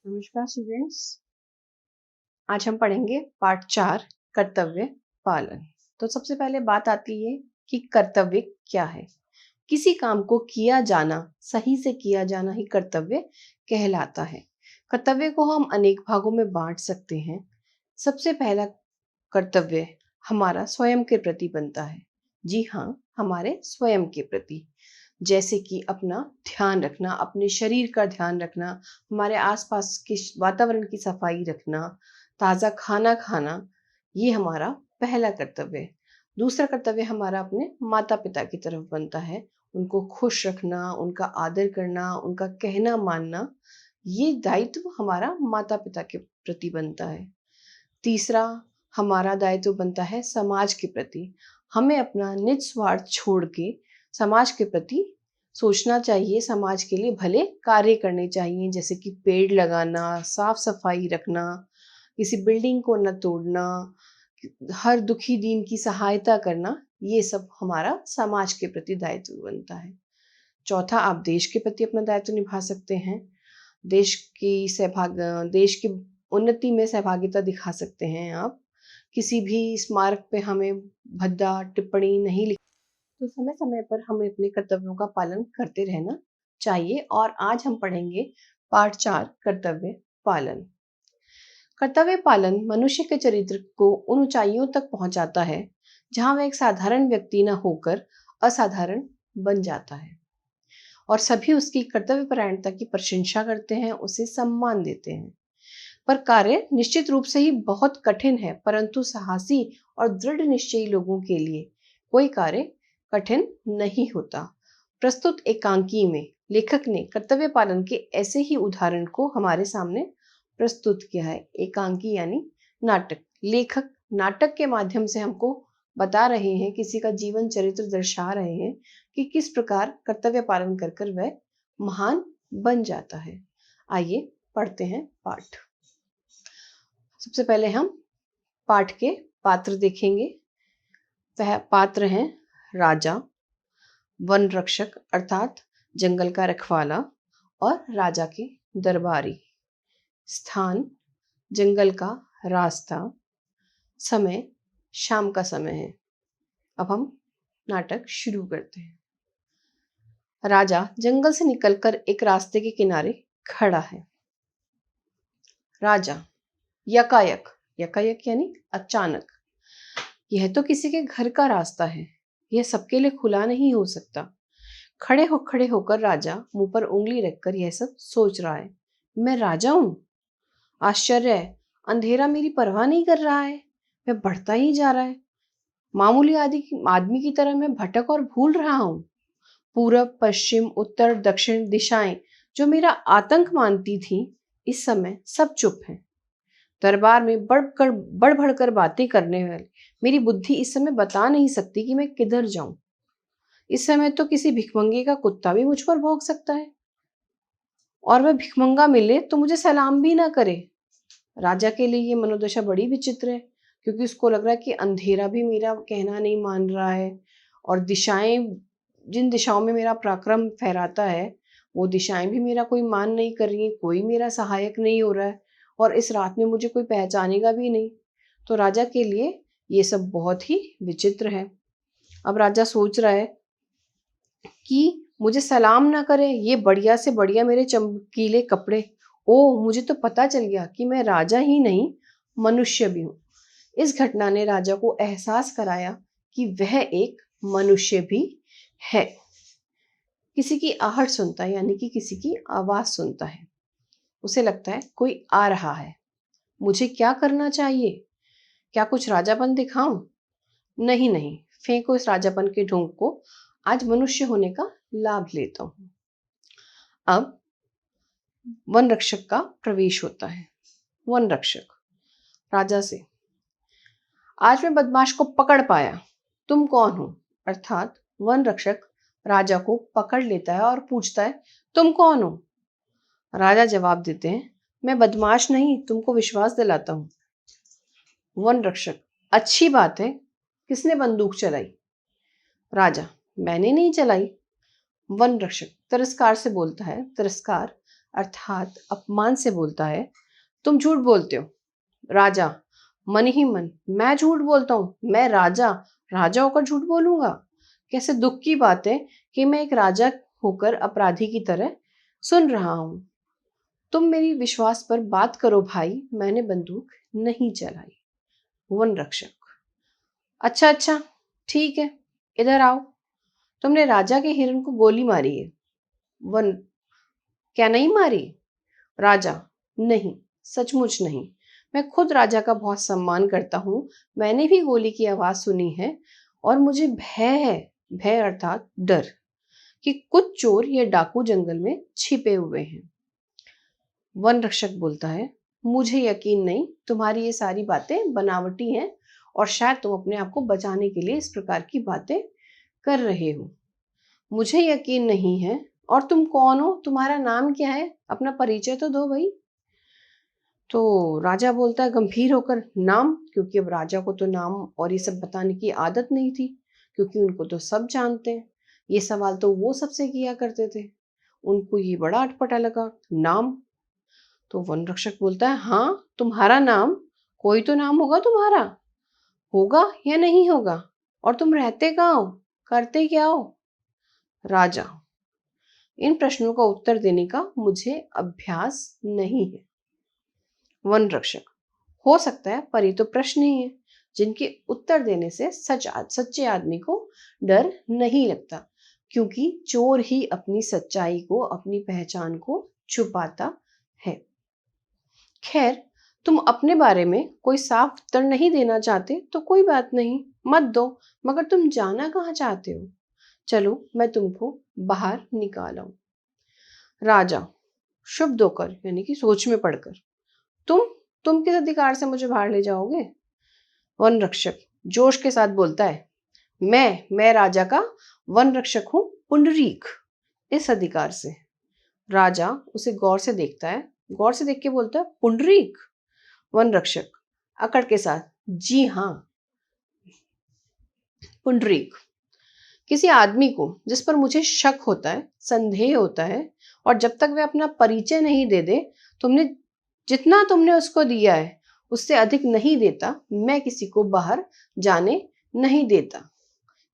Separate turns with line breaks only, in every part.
नमस्कार स्टूडेंट्स। आज हम पढ़ेंगे पार्ट 4 कर्तव्य पालन। तो सबसे पहले बात आती है कि कर्तव्य क्या है। किसी काम को किया जाना, सही से किया जाना ही कर्तव्य कहलाता है। कर्तव्य को हम अनेक भागों में बांट सकते हैं। सबसे पहला कर्तव्य हमारा स्वयं के प्रति बनता है। जी हाँ, हमारे स्वयं के प्रति, जैसे कि अपना ध्यान रखना, अपने शरीर का ध्यान रखना, हमारे आसपास के वातावरण की सफाई रखना, ताज़ा खाना खाना, ये हमारा पहला कर्तव्य है। दूसरा कर्तव्य हमारा अपने माता पिता की तरफ बनता है। उनको खुश रखना, उनका आदर करना, उनका कहना मानना, ये दायित्व हमारा माता पिता के प्रति बनता है। तीसरा हमारा दायित्व बनता है समाज के प्रति। हमें अपना निज स्वार्थ छोड़ के समाज के प्रति सोचना चाहिए, समाज के लिए भले कार्य करने चाहिए, जैसे कि पेड़ लगाना, साफ सफाई रखना, किसी बिल्डिंग को न तोड़ना, हर दुखी दीन की सहायता करना, ये सब हमारा समाज के प्रति दायित्व बनता है। चौथा, आप देश के प्रति अपना दायित्व निभा सकते हैं। देश की उन्नति में सहभागिता दिखा सकते हैं आप। किसी भी स्मारक पे हमें भद्दा टिप्पणी नहीं लिख, तो समय समय पर हमें अपने कर्तव्यों का पालन करते रहना चाहिए। और आज हम पढ़ेंगे पार्ट 4 कर्तव्य पालन। कर्तव्य पालन मनुष्य के चरित्र को उन ऊंचाइयों तक पहुंचाता है जहां वह एक साधारण व्यक्ति न होकर असाधारण बन जाता है और सभी उसकी कर्तव्यपरायणता की प्रशंसा करते हैं, उसे सम्मान देते हैं। पर कार्य निश्चित रूप से ही बहुत कठिन है, परंतु साहसी और दृढ़ निश्चयी लोगों के लिए कोई कार्य कठिन नहीं होता। प्रस्तुत एकांकी में लेखक ने कर्तव्य पालन के ऐसे ही उदाहरण को हमारे सामने प्रस्तुत किया है। एकांकी यानी नाटक। लेखक नाटक के माध्यम से हमको बता रहे हैं, किसी का जीवन चरित्र दर्शा रहे हैं कि किस प्रकार कर्तव्य पालन कर कर वह महान बन जाता है। आइए पढ़ते हैं पाठ। सबसे पहले हम पाठ के पात्र देखेंगे। वह पात्र हैं राजा, वन रक्षक अर्थात जंगल का रखवाला और राजा के दरबारी। स्थान जंगल का रास्ता। समय शाम का समय है। अब हम नाटक शुरू करते हैं। राजा जंगल से निकलकर एक रास्ते के किनारे खड़ा है। राजा यकायक, यकायक यानी अचानक, यह तो किसी के घर का रास्ता है, यह सबके लिए खुला नहीं हो सकता। खड़े होकर राजा मुंह पर उंगली रखकर यह सब सोच रहा है। मैं राजा हूं? आश्चर्य है, अंधेरा मेरी परवाह नहीं कर रहा है, मैं बढ़ता ही जा रहा है। मामूली आदमी की तरह मैं भटक और भूल रहा हूं। पूरब पश्चिम उत्तर दक्षिण दिशाएं जो मेरा आतंक मानती थी, इस समय सब चुप हैं। दरबार में बढ़ बढ़कर बातें करने वाली मेरी बुद्धि इस समय बता नहीं सकती कि मैं किधर जाऊं। इस समय तो किसी भिखमंगे का कुत्ता भी मुझ पर भौंक सकता है, और वह भिखमंगा मिले तो मुझे सलाम भी ना करे। राजा के लिए ये मनोदशा बड़ी विचित्र है, क्योंकि उसको लग रहा है कि अंधेरा भी मेरा कहना नहीं मान रहा है, और दिशाएं, जिन दिशाओं में मेरा पराक्रम फहराता है, वो दिशाएं भी मेरा कोई मान नहीं कर रही है, कोई मेरा सहायक नहीं हो रहा है, और इस रात में मुझे कोई पहचानेगा भी नहीं। तो राजा के लिए ये सब बहुत ही विचित्र है। अब राजा सोच रहा है कि मुझे सलाम ना करे, ये बढ़िया से बढ़िया मेरे चमकीले कपड़े, ओ मुझे तो पता चल गया कि मैं राजा ही नहीं मनुष्य भी हूं। इस घटना ने राजा को एहसास कराया कि वह एक मनुष्य भी है। किसी की आहट सुनता है, यानी कि किसी की आवाज सुनता है। उसे लगता है कोई आ रहा है, मुझे क्या करना चाहिए? क्या कुछ राजापन दिखाऊं? नहीं नहीं, फेंको इस राजापन के ढोंग को, आज मनुष्य होने का लाभ लेता हूं। अब वन रक्षक का प्रवेश होता है। वन रक्षक राजा से, आज मैं बदमाश को पकड़ पाया, तुम कौन हो? अर्थात वन रक्षक राजा को पकड़ लेता है और पूछता है, तुम कौन हो? राजा जवाब देते हैं, मैं बदमाश नहीं, तुमको विश्वास दिलाता हूं। वन रक्षक, अच्छी बात है, किसने बंदूक चलाई? राजा, मैंने नहीं चलाई। वन रक्षक तिरस्कार से बोलता है, तिरस्कार अर्थात अपमान से बोलता है, तुम झूठ बोलते हो। राजा मन ही मन, मैं झूठ बोलता हूँ? मैं राजा, राजा होकर झूठ बोलूंगा? कैसे दुख की बात है कि मैं एक राजा होकर अपराधी की तरह सुन रहा हूं। तुम मेरी विश्वास पर बात करो भाई, मैंने बंदूक नहीं चलाई। वन रक्षक, अच्छा अच्छा, ठीक है, इधर आओ। तुमने राजा के हिरण को गोली मारी है। वन, क्या नहीं मारी? राजा, नहीं, सचमुच नहीं। मैं खुद राजा का बहुत सम्मान करता हूँ। मैंने भी गोली की आवाज सुनी है और मुझे भय है, भय अर्थात डर, कि कुछ चोर या डाकू जंगल में छिपे हुए हैं। वन रक्षक बोलता है, मुझे यकीन नहीं, तुम्हारी ये सारी बातें बनावटी हैं और शायद तुम अपने आप को बचाने के लिए इस प्रकार की बातें कर रहे हो। मुझे यकीन नहीं है। और तुम कौन हो? तुम्हारा नाम क्या है? अपना परिचय तो दो भाई। तो राजा बोलता है गंभीर होकर, नाम? क्योंकि अब राजा को तो नाम और ये सब बताने की आदत नहीं थी, क्योंकि उनको तो सब जानते हैं। ये सवाल तो वो सबसे किया करते थे। उनको ये बड़ा अटपटा लगा, नाम? तो वन रक्षक बोलता है, हाँ, तुम्हारा नाम? कोई तो नाम होगा तुम्हारा, होगा या नहीं होगा? और तुम रहते कहाँ हो, करते क्या हो? राजा, इन प्रश्नों का उत्तर देने का मुझे अभ्यास नहीं है। वन रक्षक, हो सकता है, पर ये तो प्रश्न ही है जिनके उत्तर देने से सच्चे आदमी को डर नहीं लगता, क्योंकि चोर ही अपनी सच्चाई को, अपनी पहचान को छुपाता है। खैर, तुम अपने बारे में कोई साफ उत्तर नहीं देना चाहते तो कोई बात नहीं, मत दो। मगर तुम जाना कहाँ चाहते हो? चलो मैं तुमको बाहर निकालाऊं। राजा, शुभ होकर यानी कि सोच में पड़कर, तुम तुम किस अधिकार से मुझे बाहर ले जाओगे? वन रक्षक जोश के साथ बोलता है, मैं राजा का वन रक्षक हूं, पुंडरीक, इस अधिकार से। राजा उसे गौर से देखता है, गौर से देख के बोलता है, पुंडरीक? वन रक्षक अकड़ के साथ, जी हाँ, पुंडरीक। किसी आदमी को जिस पर मुझे शक होता है, संदेह होता है, और जब तक वह अपना परिचय नहीं दे दे, तुमने जितना तुमने उसको दिया है उससे अधिक नहीं देता, मैं किसी को बाहर जाने नहीं देता।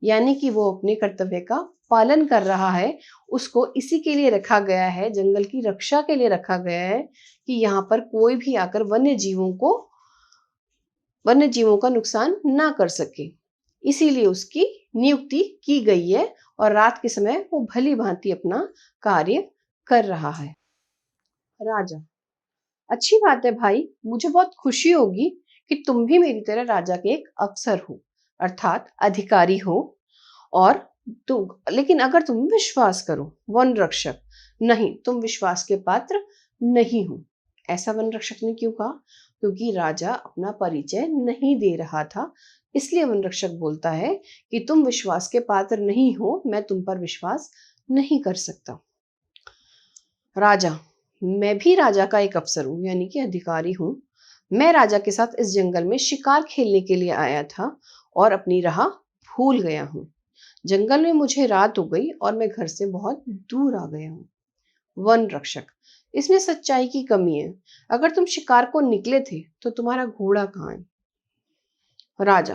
यानी कि वो अपने कर्तव्य का पालन कर रहा है। उसको इसी के लिए रखा गया है, जंगल की रक्षा के लिए रखा गया है, कि यहाँ पर कोई भी आकर वन्य जीवों का नुकसान ना कर सके। इसीलिए उसकी नियुक्ति की गई है और रात के समय वो भली भांति अपना कार्य कर रहा है। राजा, अच्छी बात है भाई, मुझे बहुत खुशी होगी कि तुम भी मेरी तरह राजा के एक अफसर हो, अर्थात अधिकारी हो। और लेकिन अगर तुम विश्वास करो। वन रक्षक, नहीं, तुम विश्वास के पात्र नहीं हो। ऐसा वन रक्षक ने क्यों कहा? क्योंकि राजा अपना परिचय नहीं दे रहा था। इसलिए वन रक्षक बोलता है कि तुम विश्वास के पात्र नहीं हो, मैं तुम पर विश्वास नहीं कर सकता। राजा, मैं भी राजा का एक अफसर हूं, यानी कि अधिकारी हूं। मैं राजा के साथ इस जंगल में शिकार खेलने के लिए आया था और अपनी राह भूल गया हूं। जंगल में मुझे रात हो गई और मैं घर से बहुत दूर आ गया हूँ। वन रक्षक, इसमें सच्चाई की कमी है। अगर तुम शिकार को निकले थे तो तुम्हारा घोड़ा कहाँ है? राजा,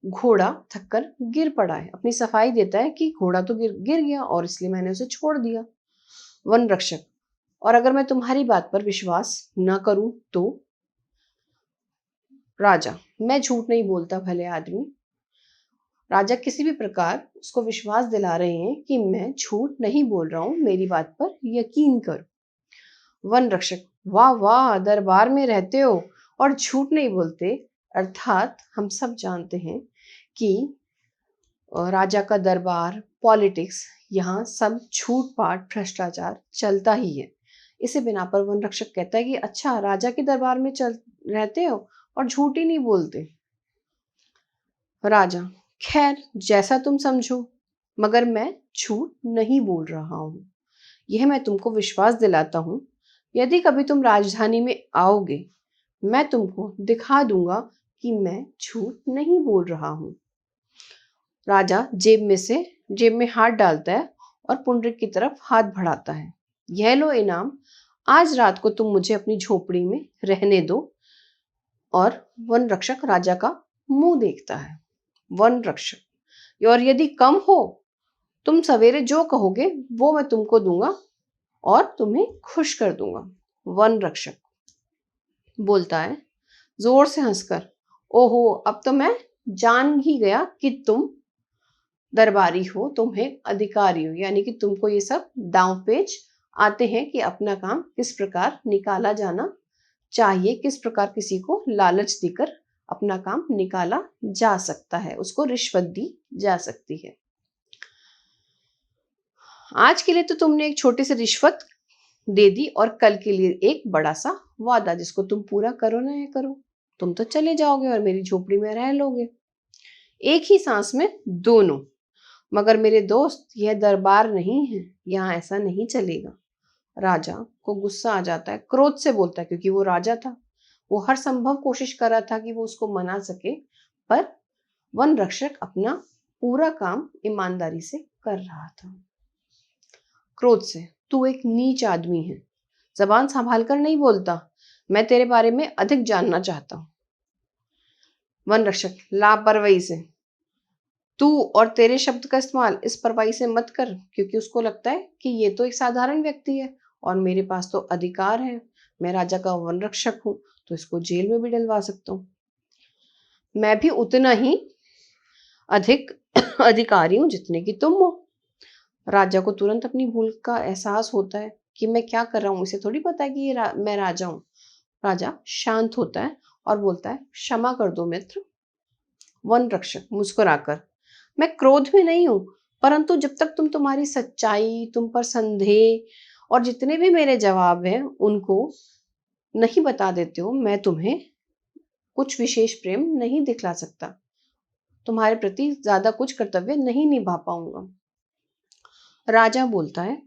घोड़ा थककर गिर पड़ा है। अपनी सफाई देता है कि घोड़ा तो गिर गया और इसलिए मैंने उसे छोड़ दिया। वन रक्षक, और अगर मैं तुम्हारी बात पर विश्वास न करूं तो? राजा, मैं झूठ नहीं बोलता भले आदमी। राजा किसी भी प्रकार उसको विश्वास दिला रहे हैं कि मैं झूठ नहीं बोल रहा हूं, मेरी बात पर यकीन करो। वन रक्षक, वाह वाह, दरबार में रहते हो और झूठ नहीं बोलते। अर्थात हम सब जानते हैं कि राजा का दरबार, पॉलिटिक्स, यहाँ सब झूठ पाट भ्रष्टाचार चलता ही है। इसे बिना पर वन रक्षक कहता है कि अच्छा, राजा के दरबार में चल रहते हो और झूठ ही नहीं बोलते। राजा, खैर जैसा तुम समझो, मगर मैं झूठ नहीं बोल रहा हूं। यह मैं तुमको विश्वास दिलाता हूं। यदि कभी तुम राजधानी में आओगे, मैं तुमको दिखा दूंगा कि मैं झूठ नहीं बोल रहा हूं। राजा जेब में हाथ डालता है और पुंडरीक की तरफ हाथ बढ़ाता है। यह लो इनाम, आज रात को तुम मुझे अपनी झोपड़ी में रहने दो। और वन रक्षक राजा का मुंह देखता है। वन रक्षक, और यदि कम हो, तुम सवेरे जो कहोगे वो मैं तुमको दूंगा और तुम्हें खुश कर दूंगा। वन रक्षक बोलता है जोर से हंसकर, ओहो, अब तो मैं जान ही गया कि तुम दरबारी हो, तुम्हें अधिकारी हो, यानी कि तुमको ये सब दांव पेच आते हैं कि अपना काम किस प्रकार निकाला जाना चाहिए, किस प्रकार किसी को लालच देकर अपना काम निकाला जा सकता है, उसको रिश्वत दी जा सकती है। आज के लिए तो तुमने एक छोटी सी रिश्वत दे दी और कल के लिए एक बड़ा सा वादा, जिसको तुम पूरा करो ना या करो, तुम तो चले जाओगे और मेरी झोपड़ी में रह लोगे, एक ही सांस में दोनों। मगर मेरे दोस्त, यह दरबार नहीं है, यहाँ ऐसा नहीं चलेगा। राजा को गुस्सा आ जाता है, क्रोध से बोलता है, क्योंकि वो राजा था, वो हर संभव कोशिश कर रहा था कि वो उसको मना सके, पर वन रक्षक अपना पूरा काम ईमानदारी से कर रहा था। क्रोध से, तू एक नीच आदमी है, जबान संभाल कर नहीं बोलता, मैं तेरे बारे में अधिक जानना चाहता हूं। वन रक्षक लापरवाही से, तू और तेरे शब्द का इस्तेमाल इस परवाही से मत कर, क्योंकि उसको लगता है कि ये तो एक साधारण व्यक्ति है और मेरे पास तो अधिकार है, मैं राजा का वन रक्षक हूं, तो इसको जेल में भी डलवा सकता हूँ। मैं भी उतना ही अधिक अधिकारी हूं जितने की तुम हो। राजा को तुरंत अपनी भूल का एहसास होता है कि मैं क्या कर रहा हूँ, इसे थोड़ी पता है कि मैं राजा हूँ। राजा शांत होता है और बोलता है, क्षमा कर दो मित्र। वन रक्षक मुस्कुराकर, मैं क्रोध में नहीं हूं, परंतु जब तक तुम तुम्हारी सच्चाई, तुम पर संदेह और जितने भी मेरे जवाब हैं उनको नहीं बता देते हो, मैं तुम्हें कुछ विशेष प्रेम नहीं दिखला सकता, तुम्हारे प्रति ज्यादा कुछ कर्तव्य नहीं निभा पाऊंगा। राजा बोलता है,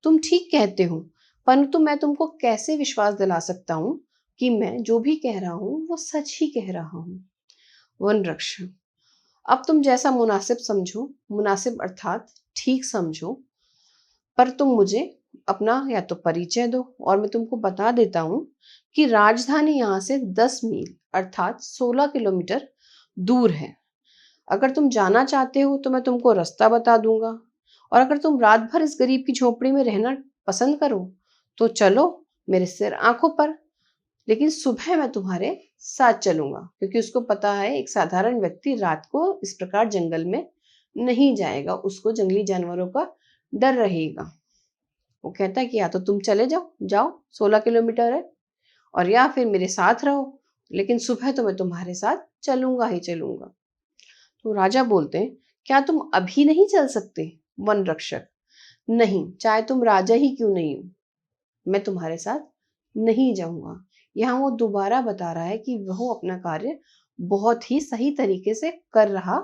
तुम ठीक कहते हो, परंतु मैं तुमको कैसे विश्वास दिला सकता हूं कि मैं जो भी कह रहा हूं वो सच ही कह रहा हूं। वन रक्षक, अब तुम जैसा मुनासिब समझो, मुनासिब अर्थात ठीक समझो, पर तुम मुझे अपना या तो परिचय दो और मैं तुमको बता देता हूं कि राजधानी यहाँ से 10 मील अर्थात 16 किलोमीटर दूर है। अगर तुम जाना चाहते हो तो मैं तुमको रास्ता बता दूंगा, और अगर तुम रात भर इस गरीब की झोपड़ी में रहना पसंद करो तो चलो मेरे सिर आंखों पर, लेकिन सुबह मैं तुम्हारे साथ चलूंगा, क्योंकि उसको पता है एक साधारण व्यक्ति रात को इस प्रकार जंगल में नहीं जाएगा, उसको जंगली जानवरों का डर रहेगा। वो कहता है कि या तो तुम चले जाओ जाओ 16 किलोमीटर है, और या फिर मेरे साथ रहो, लेकिन सुबह तो मैं तुम्हारे साथ चलूंगा ही चलूंगा। तो राजा बोलते हैं, क्या तुम अभी नहीं चल सकते? वन रक्षक, नहीं, चाहे तुम राजा ही क्यों नहीं हो, मैं तुम्हारे साथ नहीं जाऊंगा। यहाँ वो दोबारा बता रहा है कि वह अपना कार्य बहुत ही सही तरीके से कर रहा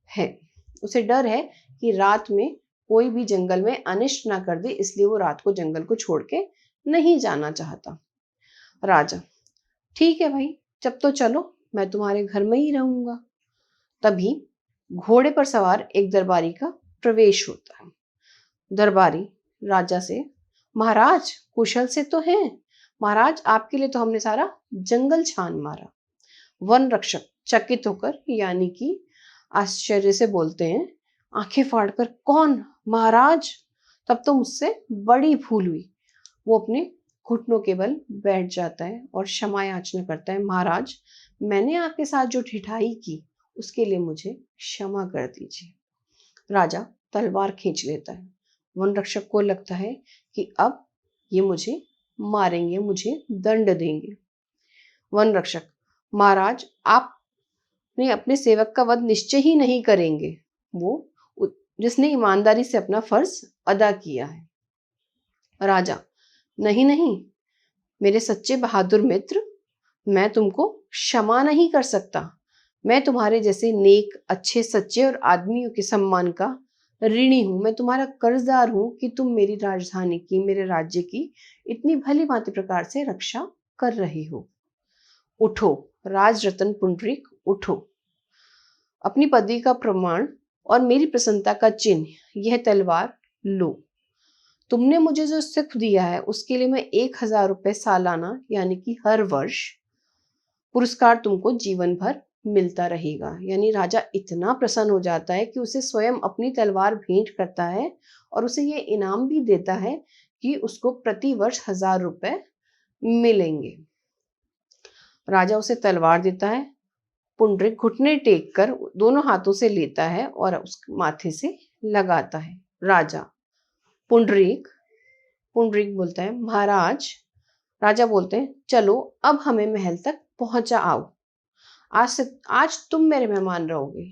है, उसे डर है कि रात में कोई भी जंगल में अनिष्ट ना कर दे, इसलिए वो रात को जंगल को छोड़ के नहीं जाना चाहता। राजा, ठीक है भाई, जब तो चलो, मैं तुम्हारे घर में ही रहूंगा। तभी घोड़े पर सवार एक दरबारी का प्रवेश होता है। दरबारी राजा से, महाराज कुशल से तो हैं? महाराज, आपके लिए तो हमने सारा जंगल छान मारा। वन रक्षक चकित होकर, यानी कि आश्चर्य से बोलते हैं, आंखें फाड़कर, कौन महाराज? तब तो मुझसे बड़ी भूल हुई। वो अपने घुटनों के बल बैठ जाता है और क्षमा याचना करता है, महाराज, मैंने आपके साथ जो ठिठाई की उसके लिए मुझे क्षमा कर दीजिए। राजा तलवार खींच लेता है। वन रक्षक को लगता है कि अब ये मुझे मारेंगे, मुझे दंड देंगे। वन रक्षक, महाराज, आपने अपने सेवक का वध निश्चय ही नहीं करेंगे, वो जिसने ईमानदारी से अपना फर्ज अदा किया है। राजा, नहीं नहीं, मेरे सच्चे बहादुर मित्र, मैं तुमको क्षमा नहीं कर सकता। मैं तुम्हारे जैसे नेक, अच्छे, सच्चे और आदमियों के सम्मान का ऋणी हूं। मैं तुम्हारा कर्जदार हूं कि तुम मेरी राजधानी की, मेरे राज्य की इतनी भली भांति प्रकार से रक्षा कर रहे हो। उठो राज रतन पुंडरीक, उठो। अपनी पदवी का प्रमाण और मेरी प्रसन्नता का चिन्ह, यह तलवार लो। तुमने मुझे जो सुख दिया है उसके लिए मैं 1,000 रुपए सालाना यानी कि हर वर्ष पुरस्कार तुमको जीवन भर मिलता रहेगा। यानी राजा इतना प्रसन्न हो जाता है कि उसे स्वयं अपनी तलवार भेंट करता है और उसे ये इनाम भी देता है कि उसको प्रति वर्ष 1,000 रुपए मिलेंगे। राजा उसे तलवार देता है। पुंडरीक घुटने टेक कर दोनों हाथों से लेता है और उस माथे से लगाता है। राजा पुंडरीक पुंडरीक बोलता है, महाराज। राजा बोलते हैं, चलो अब हमें महल तक पहुंचा आओ। आज तुम मेरे मेहमान रहोगे।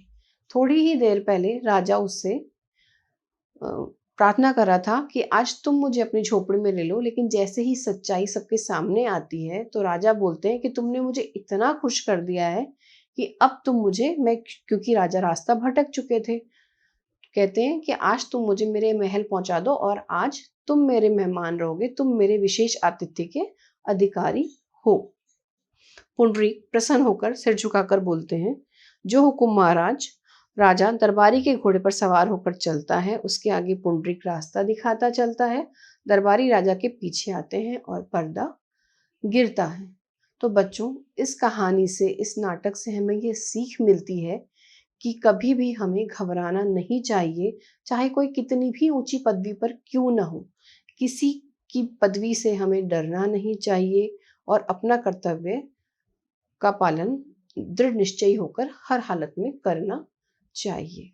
थोड़ी ही देर पहले राजा उससे प्रार्थना कर रहा था कि आज तुम मुझे अपनी झोपड़ी में ले लो, लेकिन जैसे ही सच्चाई सबके सामने आती है तो राजा बोलते हैं कि तुमने मुझे इतना खुश कर दिया है कि अब तुम मुझे मैं क्योंकि राजा रास्ता भटक चुके थे, कहते हैं कि आज तुम मुझे मेरे महल पहुंचा दो और आज तुम मेरे मेहमान रहोगे, तुम मेरे विशेष आतिथ्य के अधिकारी हो। पुंडरीक प्रसन्न होकर सिर झुकाकर बोलते हैं, जो हुकुम महाराज। राजा दरबारी के घोड़े पर सवार होकर चलता है। उसके आगे पुंडरीक रास्ता दिखाता चलता है। दरबारी राजा के पीछे आते हैं और पर्दा गिरता है। तो बच्चों, इस कहानी से, इस नाटक से हमें ये सीख मिलती है कि कभी भी हमें घबराना नहीं चाहिए, चाहे कोई कितनी भी ऊंची पदवी पर क्यों ना हो। किसी की पदवी से हमें डरना नहीं चाहिए और अपना कर्तव्य का पालन दृढ़ निश्चयी होकर हर हालत में करना चाहिए।